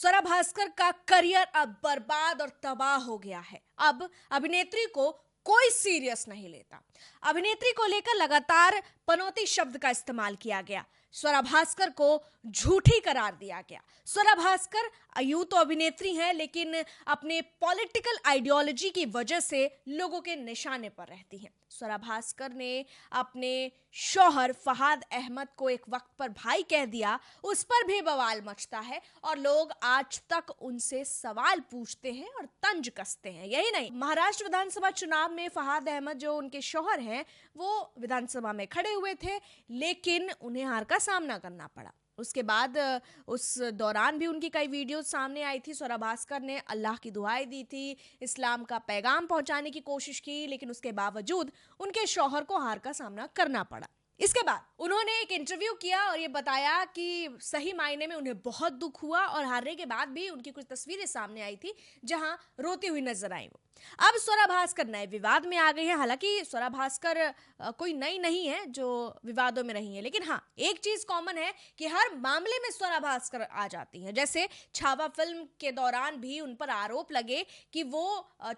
स्वरा भास्कर का करियर अब बर्बाद और तबाह हो गया है। अब अभिनेत्री को कोई सीरियस नहीं लेता। अभिनेत्री को लेकर लगातार पनौती शब्द का इस्तेमाल किया गया। स्वरा भास्कर को झूठी करार दिया गया। स्वरा भास्कर यूं तो अभिनेत्री हैं, लेकिन अपने पॉलिटिकल आइडियोलॉजी की वजह से लोगों के निशाने पर रहती हैं। स्वरा भास्कर ने अपने शौहर फहाद अहमद को एक वक्त पर भाई कह दिया, उस पर भी बवाल मचता है और लोग आज तक उनसे सवाल पूछते हैं और तंज कसते हैं। यही नहीं, महाराष्ट्र विधानसभा चुनाव में फहाद अहमद जो उनके शौहर हैं, वो विधानसभा में खड़े हुए थे, लेकिन उन्हें हार का सामना करना पड़ा। उसके बाद उस दौरान भी उनकी कई वीडियो सामने आई थी। स्वरा भास्कर ने अल्लाह की दुआएं दी थी, इस्लाम का पैगाम पहुंचाने की कोशिश की, लेकिन उसके बावजूद उनके शौहर को हार का सामना करना पड़ा। इसके बाद उन्होंने एक इंटरव्यू किया और ये बताया कि सही मायने में उन्हें बहुत दुख हुआ और हारने के बाद भी उनकी कुछ तस्वीरें सामने आई थी जहां रोती हुई नजर आई वो। अब स्वरा भास्कर नए विवाद में आ गई है। हालांकि स्वरा भास्कर कोई नई नहीं है जो विवादों में रही है, लेकिन हाँ, एक चीज कॉमन है कि हर मामले में स्वरा भास्कर आ जाती हैं। जैसे छावा फिल्म के दौरान भी उन पर आरोप लगे कि वो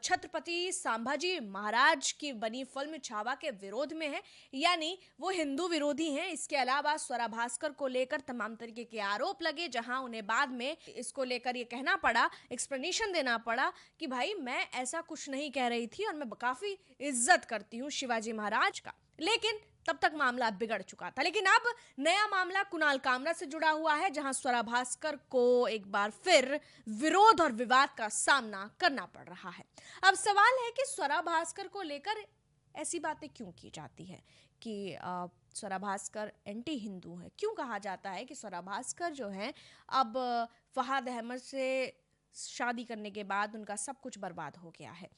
छत्रपति संभाजी महाराज की बनी फिल्म छावा के विरोध में है, यानी वो हिंदू विरोधी हैं। इसके अलावा स्वरा भास्कर को लेकर तमाम तरीके के आरोप लगे, जहां उन्हें बाद में इसको लेकर ये कहना पड़ा, एक्सप्लेनेशन देना पड़ा कि भाई मैं ऐसा कुछ नहीं कह रही थी और मैं काफी इज्जत करती हूँ शिवाजी महाराज का। लेकिन तब तक मामला बिगड़ चुका था। लेकिन अब नया मामला कुणाल कामरा से जुड़ा हुआ है, जहां स्वरा भास्कर को एक बार फिर विरोध और विवाद का सामना करना पड़ रहा है। अब सवाल है कि स्वरा भास्कर को लेकर ऐसी बातें क्यों की जाती है कि स्वरा भास्कर एंटी हिंदू है। क्यों कहा जाता है कि स्वरा भास्कर जो है अब फहाद अहमद से शादी करने के बाद उनका सब कुछ बर्बाद हो गया है।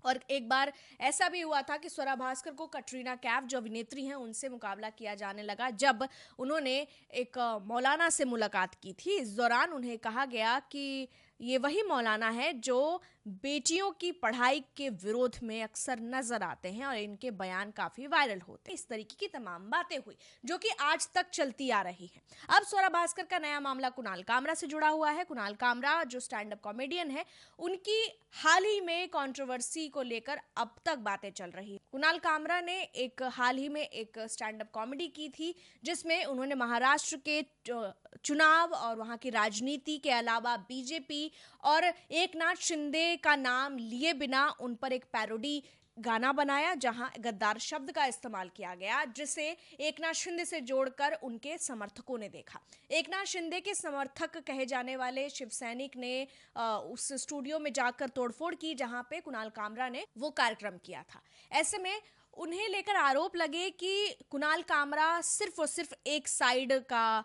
और एक बार ऐसा भी हुआ था कि स्वरा भास्कर को कटरीना कैफ जो अभिनेत्री हैं उनसे मुकाबला किया जाने लगा, जब उन्होंने एक मौलाना से मुलाकात की थी। इस दौरान उन्हें कहा गया कि ये वही मौलाना है जो बेटियों की पढ़ाई के विरोध में अक्सर नजर आते हैं और इनके बयान काफी वायरल होते हैं। इस तरीके की तमाम बातें हुई जो कि आज तक चलती आ रही हैं। अब स्वरा भास्कर का नया मामला कुणाल कामरा से जुड़ा हुआ है। कुणाल कामरा जो स्टैंड अप कॉमेडियन है, उनकी हाल ही में कंट्रोवर्सी को लेकर अब तक बातें चल रही है। कुणाल कामरा ने हाल ही में एक स्टैंड अप कॉमेडी की थी, जिसमें उन्होंने महाराष्ट्र के चुनाव और वहां की राजनीति के अलावा बीजेपी और एकनाथ शिंदे का नाम लिए बिना उन पर एक पैरोडी गाना बनाया, जहां गद्दार शब्द का इस्तेमाल किया गया, जिसे एकनाथ शिंदे से जोड़कर उनके समर्थकों ने देखा। एकनाथ शिंदे के समर्थक कहे जाने वाले शिव सैनिक ने उस स्टूडियो में जाकर तोड़फोड़ की जहां पे कुणाल कामरा ने वो कार्यक्रम किया था। ऐसे में उन्हें लेकर आरोप लगे कि कुणाल कामरा सिर्फ और सिर्फ एक साइड का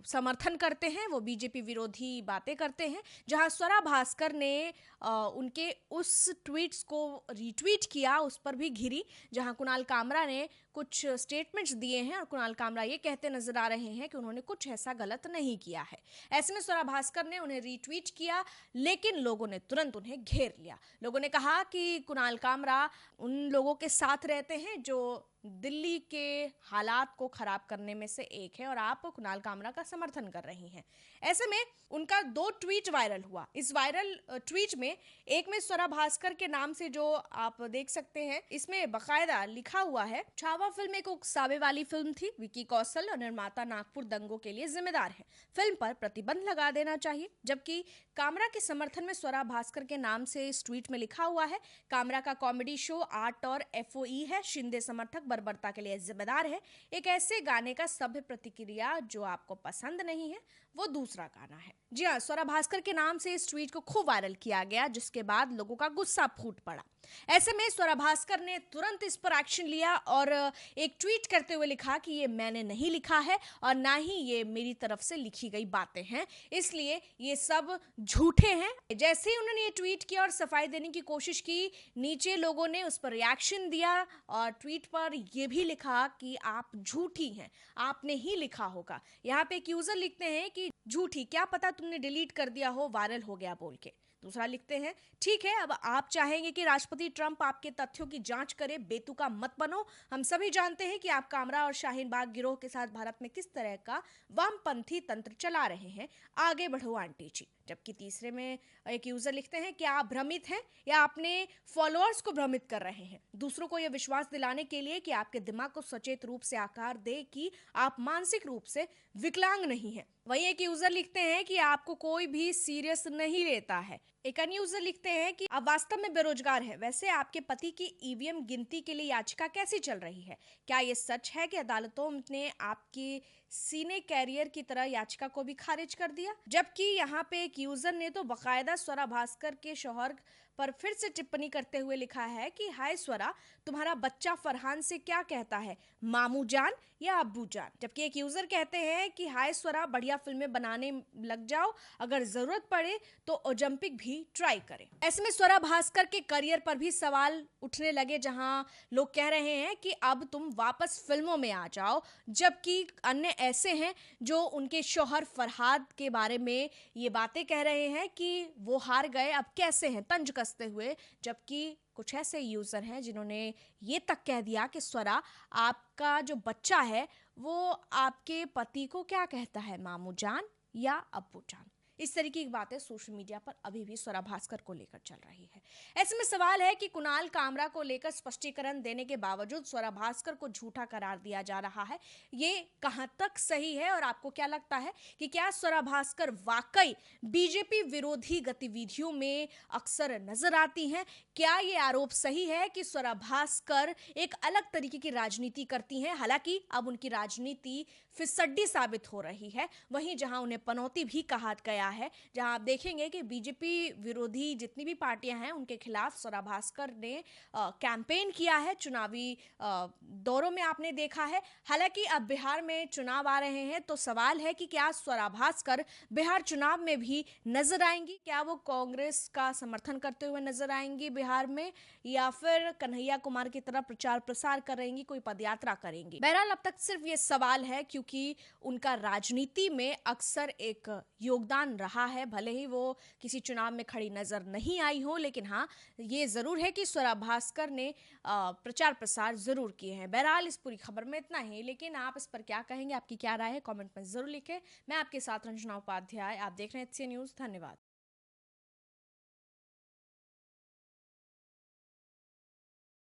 समर्थन करते हैं, वो बीजेपी विरोधी बातें करते हैं। जहां स्वरा भास्कर ने उनके उस ट्वीट्स को रीट्वीट किया, उस पर भी घिरी, जहां कुणाल कामरा ने कुछ स्टेटमेंट्स दिए हैं और कुणाल कामरा ये कहते नजर आ रहे हैं कि उन्होंने कुछ ऐसा गलत नहीं किया है। ऐसे में स्वरा भास्कर ने उन्हें रीट्वीट किया, लेकिन लोगों ने तुरंत उन्हें घेर लिया। लोगों ने कहा कि कुणाल कामरा उन लोगों के साथ रहते हैं जो दिल्ली के हालात को खराब करने में से एक है और आप कुणाल कामरा का समर्थन कर रही हैं। ऐसे में उनका 2 ट्वीट वायरल हुआ। इस वायरल ट्वीट में एक में स्वरा भास्कर के नाम से, जो आप देख सकते हैं, इसमें बकायदा लिखा हुआ है, छावा फिल्म एक उकसावे वाली फिल्म थी, विकी कौशल और निर्माता नागपुर दंगों के लिए जिम्मेदार है, फिल्म पर प्रतिबंध लगा देना चाहिए। जबकि कामरा के समर्थन में स्वरा भास्कर के नाम से इस ट्वीट में लिखा हुआ है, कामरा का कॉमेडी शो आर्ट और FOE है, शिंदे समर्थक बर्बरता के लिए जिम्मेदार है। एक ऐसे गाने का सभ्य प्रतिक्रिया जो आपको पसंद नहीं है, वो दूसरा गाना है। जी हाँ, स्वरा भास्कर के नाम से इस ट्वीट को खूब वायरल किया गया, जिसके बाद लोगों का गुस्सा फूट पड़ा। ऐसे में स्वरा भास्कर ने तुरंत इस पर एक्शन लिया और एक ट्वीट करते हुए लिखा कि ये मैंने नहीं लिखा है और ना ही ये मेरी तरफ से लिखी गई बातें हैं, इसलिए ये सब झूठे हैं। जैसे ही उन्होंने ये ट्वीट किया और सफाई देने की कोशिश की, नीचे लोगों ने उस पर रिएक्शन दिया और ट्वीट पर ये भी लिखा कि आप झूठी हैं, आपने ही लिखा होगा। यहाँ पे एक यूजर लिखते हैं कि कि झूठी, क्या पता तुमने डिलीट कर दिया हो, वायरल हो गया बोल के। दूसरा लिखते हैं, ठीक है, अब आप चाहेंगे कि राष्ट्रपति ट्रंप आपके तथ्यों की जांच करे, बेतुका मत बनो। हम सभी जानते हैं कि आप कामरा और शाहीन बाग गिरोह के साथ भारत में किस तरह का वामपंथी तंत्र चला रहे हैं। आगे बढ़ो आंटी जी। जबकि तीसरे में एक यूजर लिखते हैं, क्या आप भ्रमित हैं या अपने फॉलोअर्स को भ्रमित कर रहे हैं, दूसरों को यह विश्वास दिलाने के लिए कि आपके दिमाग को सचेत रूप से आकार दे कि आप मानसिक रूप से विकलांग नहीं हैं। वहीं एक यूजर लिखते हैं कि आपको कोई भी सीरियस नहीं लेता है। एक अन्य यूजर लिखते हैं कि आप वास्तव में बेरोजगार हैं। वैसे आपके पति की ईवीएम गिनती के लिए याचिका कैसी चल रही है? क्या यह सच है कि अदालतों ने आपकी सीने कैरियर की तरह याचिका को भी खारिज कर दिया? जबकि यहाँ पे एक यूजर ने तो बकायदा स्वरा भास्कर के शौहर पर फिर से टिप्पणी करते हुए लिखा है कि हाय स्वरा, तुम्हारा बच्चा फरहान से क्या कहता है, मामू जान या अब्बू जान? जबकि एक यूजर कहते हैं कि हाय स्वरा, बढ़िया फिल्में बनाने लग जाओ, अगर जरूरत पड़े तो ओलंपिक भी ट्राई करें। ऐसे में स्वरा भास्कर के करियर पर भी सवाल उठने लगे, जहां लोग कह रहे हैं कि अब तुम वापस फिल्मों में आ जाओ। जबकि अन्य ऐसे हैं जो उनके शौहर फरहाद के बारे में ये बातें कह रहे हैं कि वो हार गए, अब कैसे हैं, तंज कसते हुए। जबकि कुछ ऐसे यूजर हैं जिन्होंने ये तक कह दिया कि स्वरा, आपका जो बच्चा है वो आपके पति को क्या कहता है, मामू जान या अब्बू जान? इस तरीके की बातें सोशल मीडिया पर अभी भी स्वरा भास्कर को लेकर चल रही है। ऐसे में सवाल है कि कुणाल कामरा को लेकर स्पष्टीकरण देने के बावजूद स्वरा भास्कर को झूठा करार दिया जा रहा है, ये कहां तक सही है? और आपको क्या लगता है कि क्या स्वरा भास्कर वाकई बीजेपी विरोधी गतिविधियों में अक्सर नजर आती हैं? क्या ये आरोप सही है कि स्वरा भास्कर एक अलग तरीके की राजनीति करती हैं, हालांकि अब उनकी राजनीति फिसड्डी साबित हो रही है, वहीं जहां उन्हें पनौती भी कहा गया है, जहां आप देखेंगे कि बीजेपी विरोधी जितनी भी पार्टियां हैं उनके खिलाफ स्वरा भास्कर ने कैंपेन किया है, चुनावी दौरों में आपने देखा है। हालांकि अब बिहार में चुनाव आ रहे हैं, तो सवाल है कि क्या स्वरा भास्कर बिहार चुनाव में भी नजर आएंगी? क्या वो कांग्रेस का समर्थन करते हुए नजर आएंगी बिहार में, या फिर कन्हैया कुमार की तरह प्रचार प्रसार करेंगी, कोई पदयात्रा करेंगी? बहरहाल अब तक सिर्फ ये सवाल है, क्योंकि उनका राजनीति में अक्सर एक योगदान रहा है, भले ही वो किसी चुनाव में खड़ी नजर नहीं आई हो, लेकिन हाँ, ये जरूर है कि स्वरा भास्कर ने प्रचार प्रसार जरूर किए हैं। बहरहाल इस पूरी खबर में इतना ही, लेकिन आप इस पर क्या कहेंगे, आपकी क्या राय है, कमेंट में जरूर लिखें। मैं आपके साथ रंजना उपाध्याय, आप देख रहे हैं HC न्यूज। धन्यवाद।